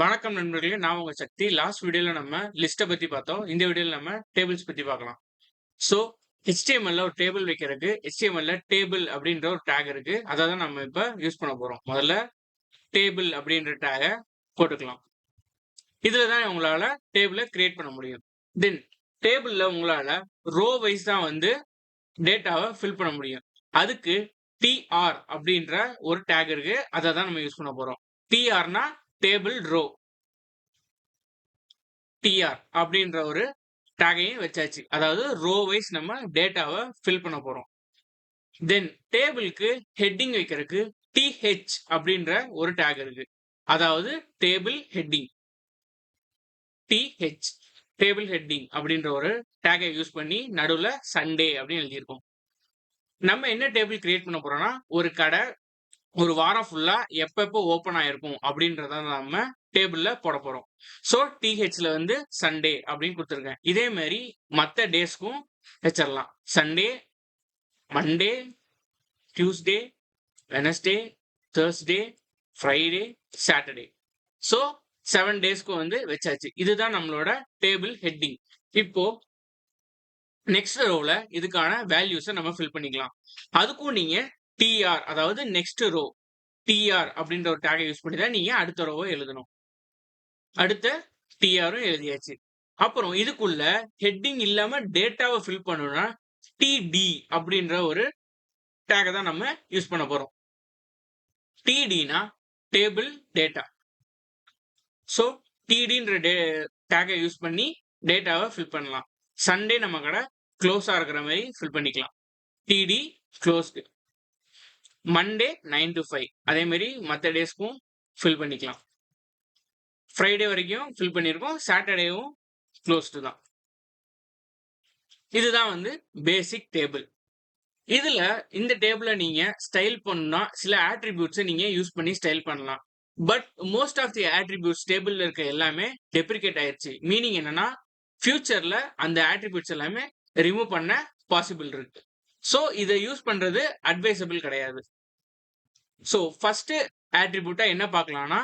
வணக்கம் நண்பர்களே! நான் உங்க சக்தி. லாஸ்ட் வீடியோல நம்ம லிஸ்ட்ட பத்தி பார்த்தோம். இந்த வீடியோல நம்ம டேபிள்ஸ் பத்தி பார்க்கலாம். ஸோ, HTMLல ஒரு டேபிள் வைக்கிறதுக்கு, HTMLல டேபிள் அப்படின்ற ஒரு டேக் இருக்கு. அத தான் நம்ம இப்ப யூஸ் பண்ண போறோம். முதல்ல டேபிள் அப்படின்ற டேக போட்டுக்கலாம். இதுல தான் உங்களால டேபிள கிரியேட் பண்ண முடியும். தென் டேபிள்ல உங்களால ரோ வைஸ் தான் வந்து டேட்டாவ ஃபில் பண்ண முடியும். அதுக்கு டிஆர் அப்படின்ற ஒரு டேக் இருக்கு. அத தான் நம்ம யூஸ் பண்ண போறோம். டிஆர்னா டேபிள் ரோ. டிஆர் அப்படின்ற ஒரு டேகையும் வச்சாச்சு. அதாவது ரோ வைஸ் நம்ம டேட்டாவ ஃபில் பண்ண போறோம். தென் டேபிளுக்கு ஹெட்டிங் வைக்கிறதுக்கு டிஹெச் அப்படின்ற ஒரு டேக் இருக்கு. அதாவது table heading. DH table heading அப்படின்ற ஒரு டேகை யூஸ் பண்ணி நடுவுல சண்டே அப்படின்னு எழுதியிருக்கோம். நம்ம என்ன டேபிள் கிரியேட் பண்ண போறோம்னா, ஒரு கடை ஒரு வாரம் ஃபுல்லா எப்பப்போ ஓப்பன் ஆயிருக்கும் அப்படின்றத நம்ம டேபிள்ல போட போறோம். ஸோ டிஹெச்ல வந்து சண்டே அப்படின்னு கொடுத்துருக்கேன். இதே மாதிரி மற்ற டேஸ்க்கும் வச்சிடலாம். Sunday, Monday, Tuesday, Wednesday, Thursday, Friday, Saturday. So 7 டேஸ்க்கும் வந்து வச்சாச்சு. இதுதான் நம்மளோட டேபிள் ஹெட்டிங். இப்போ நெக்ஸ்ட் ரோல இதுக்கான வேல்யூஸை நம்ம ஃபில் பண்ணிக்கலாம். அதுக்கும் நீங்க டிஆர் அதாவது நெக்ஸ்ட் ரோ டிஆர் அப்படின்ற ஒரு டேகை யூஸ் பண்ணி தான் நீங்க அடுத்த ரோவை எழுதணும். அடுத்த டிஆரும் எழுதியாச்சு. அப்புறம் இதுக்குள்ள ஹெட்டிங் இல்லாம டேட்டாவை ஃபில் பண்ணணும்னா டிடி அப்படின்ற ஒரு டேகை தான் நம்ம யூஸ் பண்ண போறோம். டிடினா டேபிள் டேட்டா. ஸோ டிடின்ற டேகை யூஸ் பண்ணி டேட்டாவை ஃபில் பண்ணலாம். சண்டே நம்ம கடை க்ளோஸா இருக்கிற மாதிரி ஃபில் பண்ணிக்கலாம். DD closed. மண்டே 9 to 5 அதே மாதிரி மற்ற டேஸ்க்கும் ஃபில் பண்ணிக்கலாம். ஃப்ரைடே வரைக்கும் ஃபில் பண்ணியிருக்கோம். சாட்டர்டேவும் க்ளோஸ்டு தான். இதுதான் வந்து பேசிக் டேபிள். இதுல இந்த டேபிள நீங்க ஸ்டைல் பண்ணா சில ஆட்ரிபியூட்ஸை நீங்க யூஸ் பண்ணி ஸ்டைல் பண்ணலாம். But most of the attributes டேபிள்ல இருக்க எல்லாமே டெப்ரிகேட் ஆயிருச்சு. மீனிங் என்னன்னா ஃபியூச்சர்ல அந்த ஆட்ரிபியூட்ஸ் எல்லாமே ரிமூவ் பண்ண பாசிபிள் இருக்கு. ஸோ இதை யூஸ் பண்றது அட்வைசபிள் கிடையாது. ஸோ ஃபர்ஸ்ட் ஆட்ரிபியூட்டா என்ன பார்க்கலாம்னா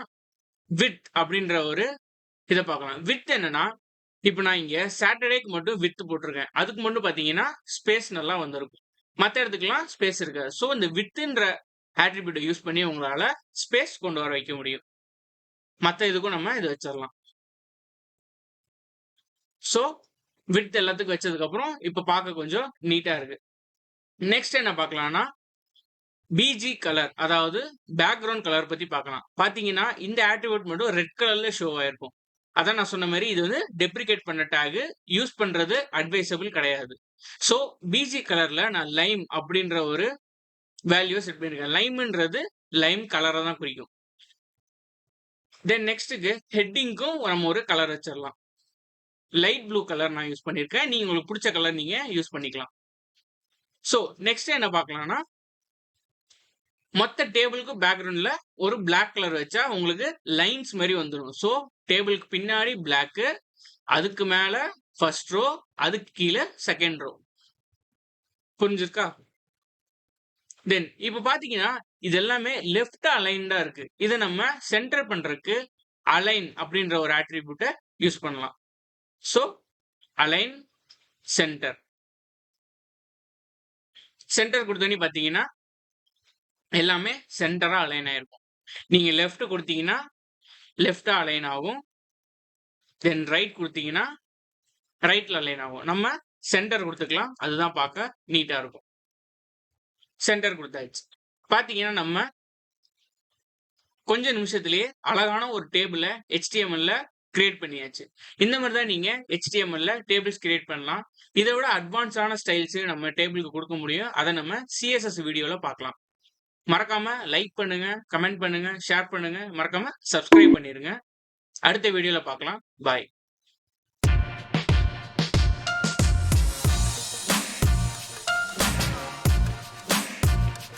வித் அப்படின்ற ஒரு இதை பார்க்கலாம். வித் என்னன்னா இப்போ நான் இங்க சாட்டர்டேக்கு மட்டும் வித் போட்டிருக்கேன். அதுக்கு மட்டும் பாத்தீங்கன்னா ஸ்பேஸ் நல்லா வந்திருக்கும். மற்ற இடத்துக்குலாம் ஸ்பேஸ் இருக்காது. ஸோ இந்த வித்ன்ற ஆட்ரிபியூட்டை யூஸ் பண்ணி உங்களால ஸ்பேஸ் கொண்டு வர வைக்க முடியும். மற்ற இதுக்கும் நம்ம இது வச்சிடலாம். ஸோ வித் எல்லாத்துக்கும் வச்சதுக்கு அப்புறம் இப்ப பார்க்க கொஞ்சம் நீட்டா இருக்கு. நெக்ஸ்ட் என்ன பார்க்கலாம்னா பிஜி கலர் அதாவது பேக்ரவுண்ட் கலர் பத்தி பார்க்கலாம். பாத்தீங்கன்னா இந்த ஆட்ரிபியூட் மட்டும் ரெட் கலர்ல ஷோ ஆயிருக்கும். அதான் நான் சொன்ன மாதிரி இது வந்து டெப்ரிகேட் பண்ண டேக் யூஸ் பண்றது அட்வைசபிள் கிடையாது. ஸோ பிஜி கலர்ல நான் லைம் அப்படின்ற ஒரு வேல்யூ செட் பண்ணிருக்கேன். லைம்ன்றது லைம் கலரை தான் குறிக்கும். தென் நெக்ஸ்ட்டுக்கு ஹெட்டிங்க்கும் நம்ம ஒரு கலர் வச்சிடலாம். லைட் ப்ளூ கலர் நான் யூஸ் பண்ணியிருக்கேன். நீங்க உங்களுக்கு பிடிச்ச கலர் நீங்க யூஸ் பண்ணிக்கலாம். ஸோ நெக்ஸ்ட் என்ன பார்க்கலாம்னா மொத்த டேபிளுக்கு பேக்ரவுண்ட்ல ஒரு பிளாக் கலர் வச்சா உங்களுக்கு லைன்ஸ் மாதிரி வந்துடும். ஸோ டேபிளுக்கு பின்னாடி பிளாக், அதுக்கு மேல ஃபர்ஸ்ட் ரோ, அதுக்கு கீழே செகண்ட் ரோ. புரிஞ்சிருக்கா? தென் இப்ப பாத்தீங்கன்னா இது எல்லாமே லெஃப்ட் அலைன்டா இருக்கு. இதை நம்ம சென்டர் பண்றதுக்கு அலைன் அப்படின்ற ஒரு ஆட்ரிபியூட்டை யூஸ் பண்ணலாம். So align centre. சென்டர் கொடுத்தோன்னே பாத்தீங்கன்னா எல்லாமே சென்டரா அலைன் ஆயிருக்கும். நீங்க லெஃப்ட் கொடுத்தீங்கன்னா லெஃப்டா அலைன் ஆகும். தென் ரைட் கொடுத்தீங்கன்னா ரைட்ல அலைன் ஆகும். நம்ம சென்டர் கொடுத்துக்கலாம். அதுதான் பார்க்க நீட்டா இருக்கும். சென்டர் கொடுத்தாச்சு. பாத்தீங்கன்னா நம்ம கொஞ்ச நிமிஷத்திலேயே அழகான ஒரு டேபிள HTMLல கிரியேட் பண்ணியாச்சு. இந்த மாதிரி தான் நீங்க HTMLல டேபிள்ஸ் கிரியேட் பண்ணலாம். இதை விட அட்வான்ஸான ஸ்டைல்ஸ் நம்ம டேபிளுக்கு கொடுக்க முடியும். அதை நம்ம CSS வீடியோல பார்க்கலாம். மறக்காம லைக் பண்ணுங்க, கமெண்ட் பண்ணுங்க, ஷேர் பண்ணுங்க, மறக்காம சப்ஸ்கிரைப் பண்ணிருங்க. அடுத்த வீடியோல பார்க்கலாம். பாய்.